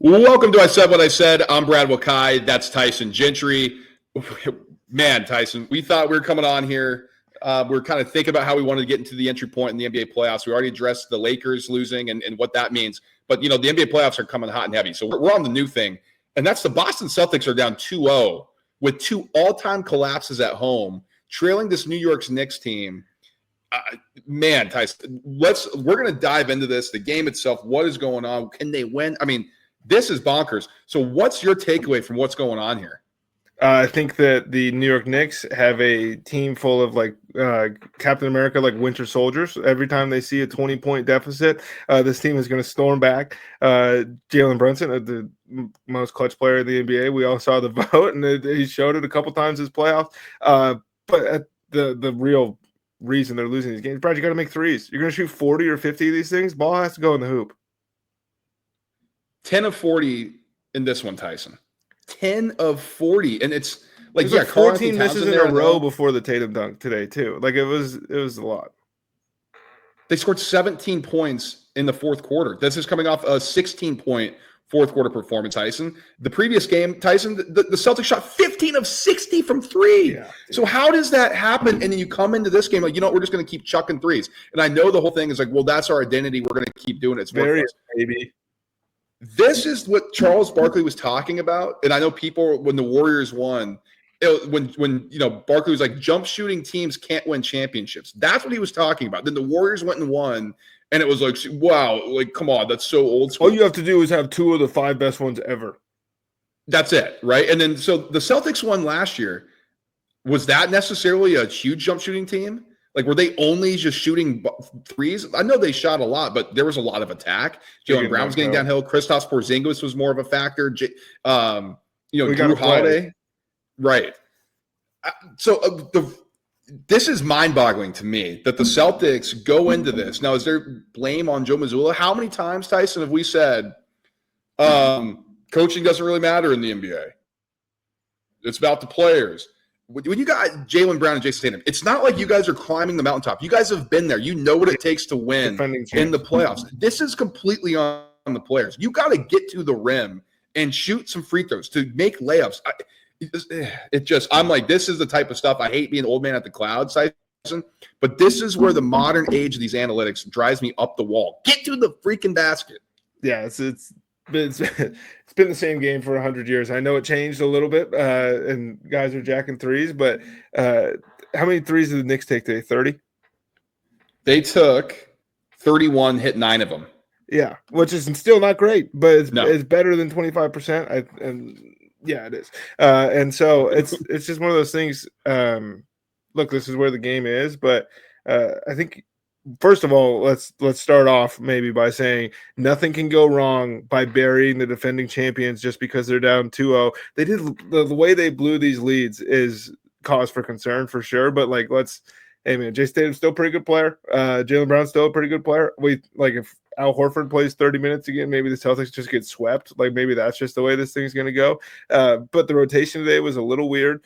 Welcome to I Said What I Said. I'm Brad Wakai. That's Tyson Gentry. Man, Tyson, we thought we were coming on here. We're kind of thinking about how we wanted to get into the entry point in the NBA playoffs. We already addressed the Lakers losing and what that means. But, the NBA playoffs are coming hot and heavy. So we're on the new thing. And that's the Boston Celtics are down 2-0 with two all-time collapses at home, trailing this New York Knicks team. Man, Tyson, we're going to dive into this, the game itself, what is going on, can they win? I mean, this is bonkers. So what's your takeaway from what's going on here? I think that the New York Knicks have a team full of Captain America, like winter soldiers. Every time they see a 20-point deficit, this team is going to storm back. Jalen Brunson, the most clutch player in the NBA. We all saw the vote, and he showed it a couple times this playoffs. But the real reason they're losing these games, Brad, you got to make threes. You're going to shoot 40 or 50 of these things. Ball has to go in the hoop. 10 of 40 in this one, Tyson. 10 of 40. And it's like, yeah, 14 misses in a row before the Tatum dunk today, too. Like, it was a lot. They scored 17 points in the fourth quarter. This is coming off a 16-point fourth quarter performance, Tyson. The previous game, Tyson, the Celtics shot 15 of 60 from three. Yeah. So how does that happen? And then you come into this game like, we're just going to keep chucking threes. And I know the whole thing is like, well, that's our identity. We're going to keep doing it. It's very baby. This is what Charles Barkley was talking about. And I know people, when the Warriors won, when Barkley was like, jump shooting teams can't win championships. That's what he was talking about. Then the Warriors went and won, and it was like, wow, like, come on, that's so old school. All you have to do is have two of the five best ones ever. That's it, right? And then so the Celtics won last year. Was that necessarily a huge jump shooting team? Like, were they only just shooting threes? I know they shot a lot, but there was a lot of attack. Jaylen Brown was getting downhill. Kristaps Porzingis was more of a factor. Drew Holiday. Right. So this is mind-boggling to me that the Celtics go into this. Now, is there blame on Joe Mazzulla? How many times, Tyson, have we said coaching doesn't really matter in the NBA? It's about the players. When you got Jaylen Brown and Jason Tatum, it's not like you guys are climbing the mountaintop. You guys have been there. You know what it takes to win in the playoffs. This is completely on the players. You got to get to the rim and shoot some free throws to make layups. I'm like, this is the type of stuff. I hate being old man at the clouds, but this is where the modern age of these analytics drives me up the wall. Get to the freaking basket. Yeah, it's been the same game for 100 years. I know it changed a little bit, and guys are jacking threes, but how many threes did the Knicks take today? 30? They took 31, hit 9 of them. Yeah, which is still not great, but it's better than 25%. And yeah, it is. And so it's just one of those things. Look, this is where the game is, but I think, first of all, let's start off maybe by saying nothing can go wrong by burying the defending champions just because they're down 2-0. They did the way they blew these leads is cause for concern for sure. But hey man, Jay Tatum's still a pretty good player. Jaylen Brown's still a pretty good player. If Al Horford plays 30 minutes again, maybe the Celtics just get swept. Like, maybe that's just the way this thing's going to go. But the rotation today was a little weird.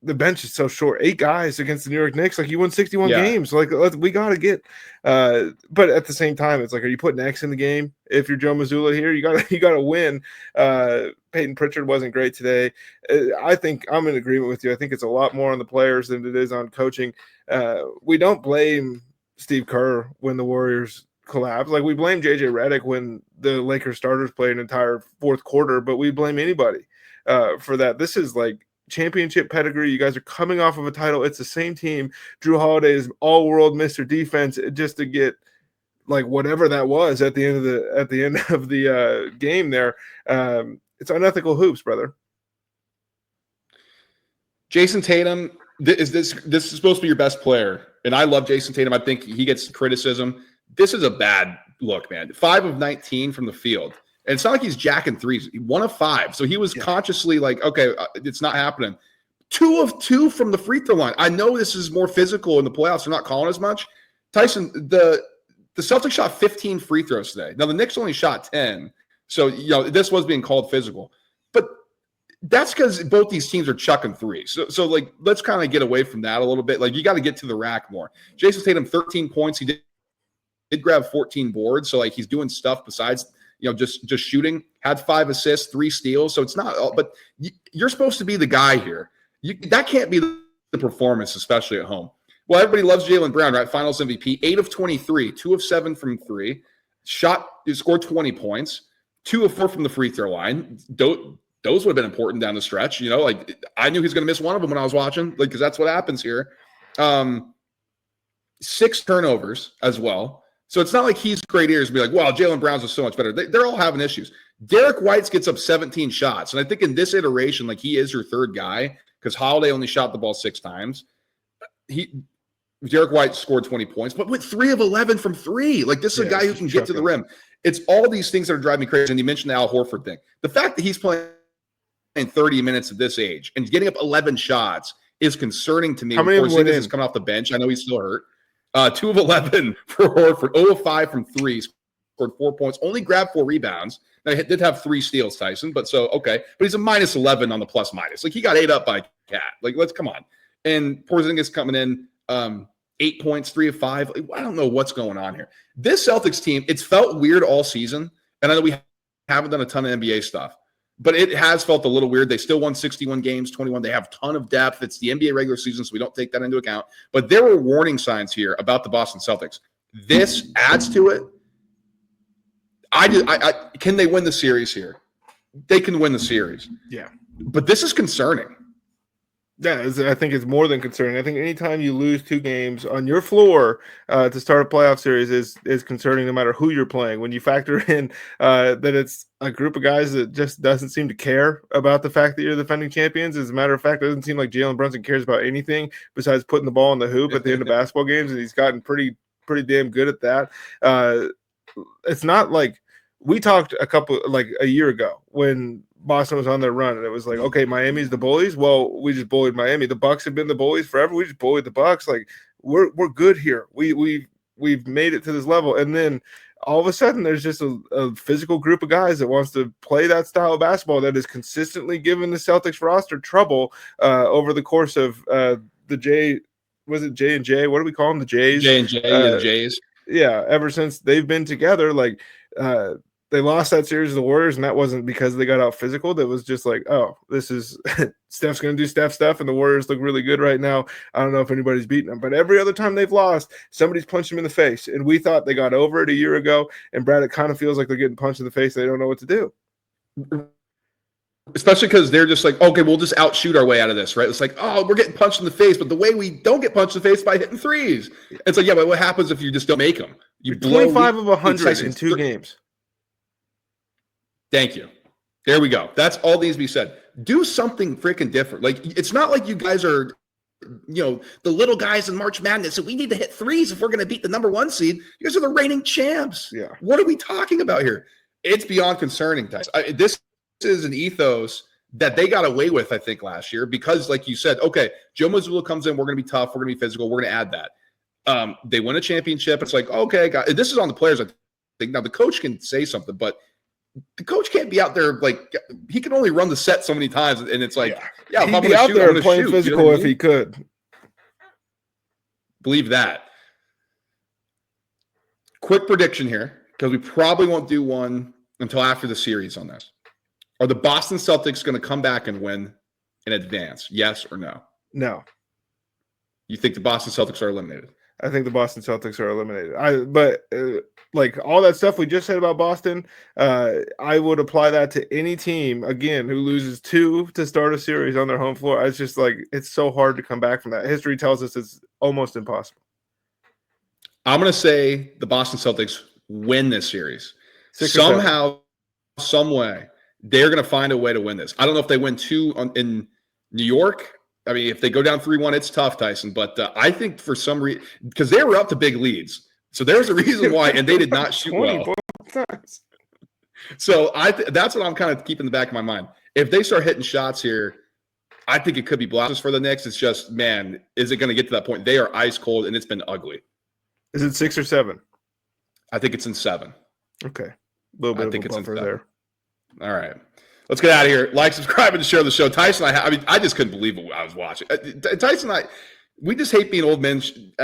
The bench is so short. 8 guys against the New York Knicks. Like, you won 61 games. Like, we got to get but at the same time, it's like, are you putting X in the game? If you're Joe Mazzulla here, you got to win. Peyton Pritchard wasn't great today. I think I'm in agreement with you. I think it's a lot more on the players than it is on coaching. We don't blame Steve Kerr when the Warriors collapse. Like, we blame JJ Redick when the Lakers starters play an entire fourth quarter, but we blame anybody for that. This is like championship pedigree. You guys are coming off of a title. It's the same team. Drew Holiday is all-world Mr. Defense just to get like whatever that was at the end of the game there. It's unethical hoops, brother. Jason Tatum, this is supposed to be your best player, and I love Jason Tatum. I think he gets criticism. This is a bad look, man. 5 of 19 from the field. And it's not like he's jacking threes. 1 of 5. So he was consciously like, okay, it's not happening. 2 of 2 from the free throw line. I know this is more physical in the playoffs. They're not calling as much. Tyson, the Celtics shot 15 free throws today. Now, the Knicks only shot 10. So, this was being called physical. But that's because both these teams are chucking threes. So like, let's kind of get away from that a little bit. Like, you got to get to the rack more. Jason Tatum, 13 points. He did grab 14 boards. So, like, he's doing stuff besides, just shooting, had 5 assists, 3 steals. So it's not, but you're supposed to be the guy here. That can't be the performance, especially at home. Well, everybody loves Jaylen Brown, right? Finals MVP, 8 of 23, 2 of 7 from 3, scored 20 points, 2 of 4 from the free throw line. Those would have been important down the stretch. Like I knew he was going to miss one of them when I was watching, like, because that's what happens here. 6 turnovers as well. So it's not like he's great ears to be like, wow, Jaylen Brown's is so much better. They're all having issues. Derek White gets up 17 shots. And I think in this iteration, like, he is your third guy because Holiday only shot the ball 6 times. Derek White scored 20 points, but with 3 of 11 from 3. Like, this is a guy who can get to the rim. It's all these things that are driving me crazy. And you mentioned the Al Horford thing. The fact that he's playing 30 minutes at this age and getting up 11 shots is concerning to me. How many of them is coming off the bench? I know he's still hurt. 2 of 11 for Horford, 0 of 5 from 3, scored 4 points, only grabbed 4 rebounds. Now, he did have 3 steals, Tyson, but he's a minus 11 on the plus minus. Like, he got 8 up by Cat. Like, let's come on. And Porzingis coming in, 8 points, 3 of 5. Like, I don't know what's going on here. This Celtics team, it's felt weird all season, and I know we haven't done a ton of NBA stuff, but it has felt a little weird. They still won 61 games, 21. They have a ton of depth. It's the NBA regular season, so we don't take that into account. But there were warning signs here about the Boston Celtics. This adds to it. Can they win the series here? They can win the series. Yeah. But this is concerning. Yeah, I think it's more than concerning. I think anytime you lose 2 games on your floor to start a playoff series is concerning no matter who you're playing. When you factor in that it's a group of guys that just doesn't seem to care about the fact that you're the defending champions. As a matter of fact, it doesn't seem like Jalen Brunson cares about anything besides putting the ball in the hoop at the end of basketball games, and he's gotten pretty damn good at that. It's not like we talked a year ago when Boston was on their run, and it was like, okay, Miami's the bullies. Well, we just bullied Miami. The Bucks have been the bullies forever. We just bullied the Bucks. Like, we're good here. We've made it to this level, and then all of a sudden, there's just a physical group of guys that wants to play that style of basketball that is consistently giving the Celtics roster trouble over the course of the J. Was it J&J? What do we call them? The Jays. J&J, the Jays. Yeah, ever since they've been together, like. They lost that series to the Warriors, and that wasn't because they got out physical. That was just like, oh, this is Steph's going to do Steph stuff, and the Warriors look really good right now. I don't know if anybody's beating them. But every other time they've lost, somebody's punched them in the face. And we thought they got over it a year ago, and Brad, it kind of feels like they're getting punched in the face. They don't know what to do. Especially because they're just like, okay, we'll just outshoot our way out of this, right? It's like, oh, we're getting punched in the face, but the way we don't get punched in the face is by hitting threes. It's like, yeah, but what happens if you just don't make them? You blow 25 of 100 in 2 games. Thank you. There we go. That's all needs to be said. Do something freaking different. Like, it's not like you guys are, the little guys in March Madness, so we need to hit threes if we're going to beat the number 1 seed. You guys are the reigning champs. Yeah. What are we talking about here? It's beyond concerning, Tyce. This is an ethos that they got away with, I think, last year because, like you said, okay, Joe Mazzulla comes in, we're going to be tough, we're going to be physical, we're going to add that. They win a championship. It's like, okay, this is on the players, I think. Now, the coach can say something, but the coach can't be out there like he can only run the set so many times, and it's like, yeah, he'd be out there playing physical if he could. Believe that. Quick prediction here, because we probably won't do one until after the series on this. Are the Boston Celtics going to come back and win in advance? Yes or no? No. You think the Boston Celtics are eliminated? I think the Boston Celtics are eliminated. But like all that stuff we just said about Boston, I would apply that to any team, again, who loses 2 to start a series on their home floor. It's just like it's so hard to come back from that. History tells us it's almost impossible. I'm going to say the Boston Celtics win this series. Somehow, some way, they're going to find a way to win this. I don't know if they win 2 in New York. I mean, if they go down 3-1, it's tough, Tyson. But I think for some reason, because they were up to big leads. So there's a reason why, and they did not shoot well. So that's what I'm kind of keeping in the back of my mind. If they start hitting shots here, I think it could be blasters for the Knicks. It's just, man, is it going to get to that point? They are ice cold, and it's been ugly. Is it 6 or 7? I think it's in 7. Okay. A little bit of a buffer there. All right. Let's get out of here. Like, subscribe, and share the show. Tyson, I just couldn't believe what I was watching. Tyson, we just hate being old men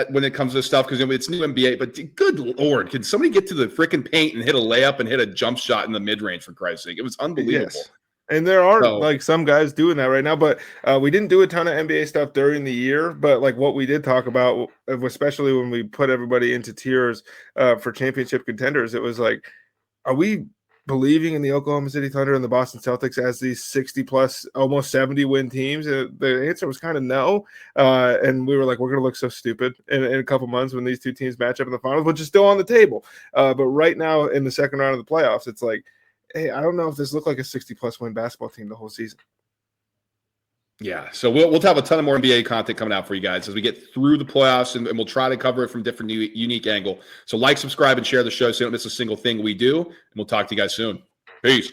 when it comes to this stuff because it's new NBA. But good Lord, can somebody get to the freaking paint and hit a layup and hit a jump shot in the mid range for Christ's sake? It was unbelievable. Yes. And there are like some guys doing that right now, but we didn't do a ton of NBA stuff during the year. But like what we did talk about, especially when we put everybody into tiers for championship contenders, it was like, are we believing in the Oklahoma City Thunder and the Boston Celtics as these 60 plus, almost 70 win teams? The answer was kind of no. And we were like, we're going to look so stupid in a couple months when these two teams match up in the finals, which is still on the table. But right now in the second round of the playoffs, it's like, hey, I don't know if this looked like a 60-plus win basketball team the whole season. Yeah, so we'll have a ton of more NBA content coming out for you guys as we get through the playoffs, and we'll try to cover it from different unique angle. So like, subscribe, and share the show so you don't miss a single thing we do, and we'll talk to you guys soon. Peace.